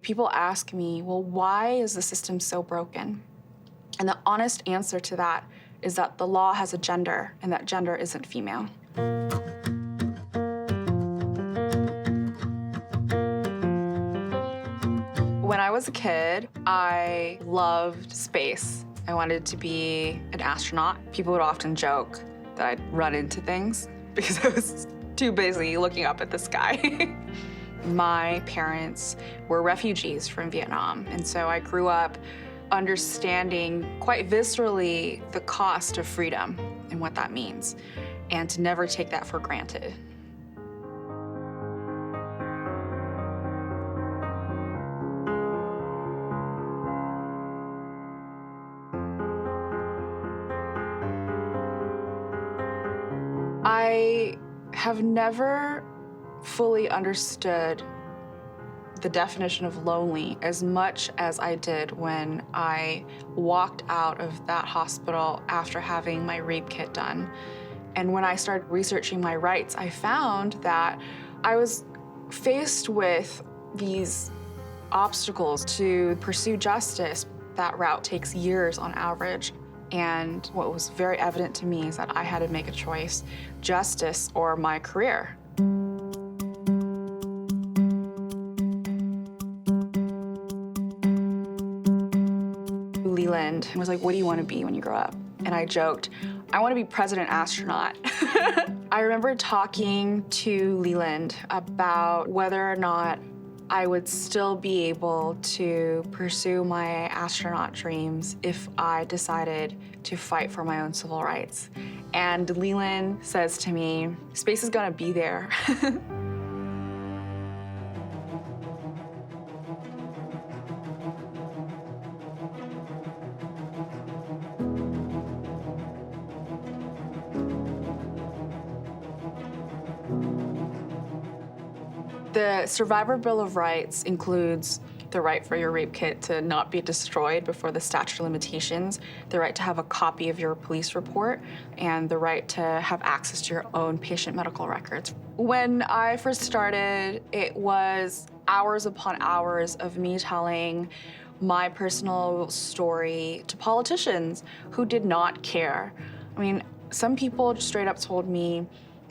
People ask me, well, why is the system so broken? And the honest answer to that is that the law has a gender, and that gender isn't female. When I was a kid, I loved space. I wanted to be an astronaut. People would often joke that I'd run into things because I was too busy looking up at the sky. My parents were refugees from Vietnam, and so I grew up understanding quite viscerally the cost of freedom and what that means, and to never take that for granted. I have never fully understood the definition of lonely as much as I did when I walked out of that hospital after having my rape kit done. And when I started researching my rights, I found that I was faced with these obstacles to pursue justice. That route takes years on average. And what was very evident to me is that I had to make a choice: justice or my career. Leland was like, what do you want to be when you grow up? And I joked, I want to be president astronaut. I remember talking to Leland about whether or not I would still be able to pursue my astronaut dreams if I decided to fight for my own civil rights. And Leland says to me, space is gonna be there. The Survivor Bill of Rights includes the right for your rape kit to not be destroyed before the statute of limitations, the right to have a copy of your police report, and the right to have access to your own patient medical records. When I first started, it was hours upon hours of me telling my personal story to politicians who did not care. I mean, some people just straight up told me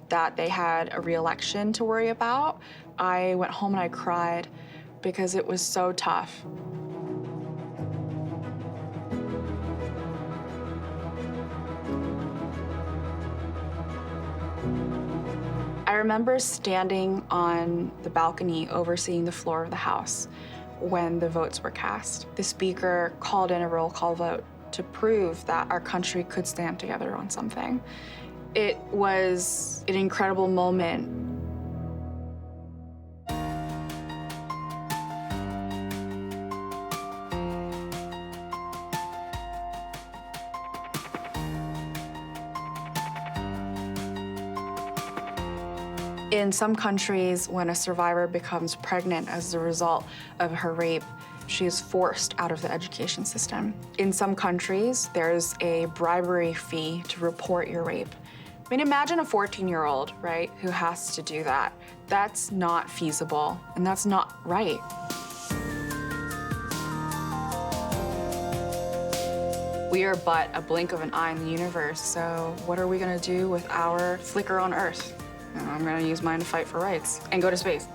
that they had a re-election to worry about. I went home and I cried because it was so tough. I remember standing on the balcony overseeing the floor of the House when the votes were cast. The Speaker called in a roll call vote to prove that our country could stand together on something. It was an incredible moment. In some countries, when a survivor becomes pregnant as a result of her rape, she is forced out of the education system. In some countries, there's a bribery fee to report your rape. I mean, imagine a 14-year-old, right, who has to do that. That's not feasible, and that's not right. We are but a blink of an eye in the universe, so what are we gonna do with our flicker on Earth? I'm gonna use mine to fight for rights and go to space.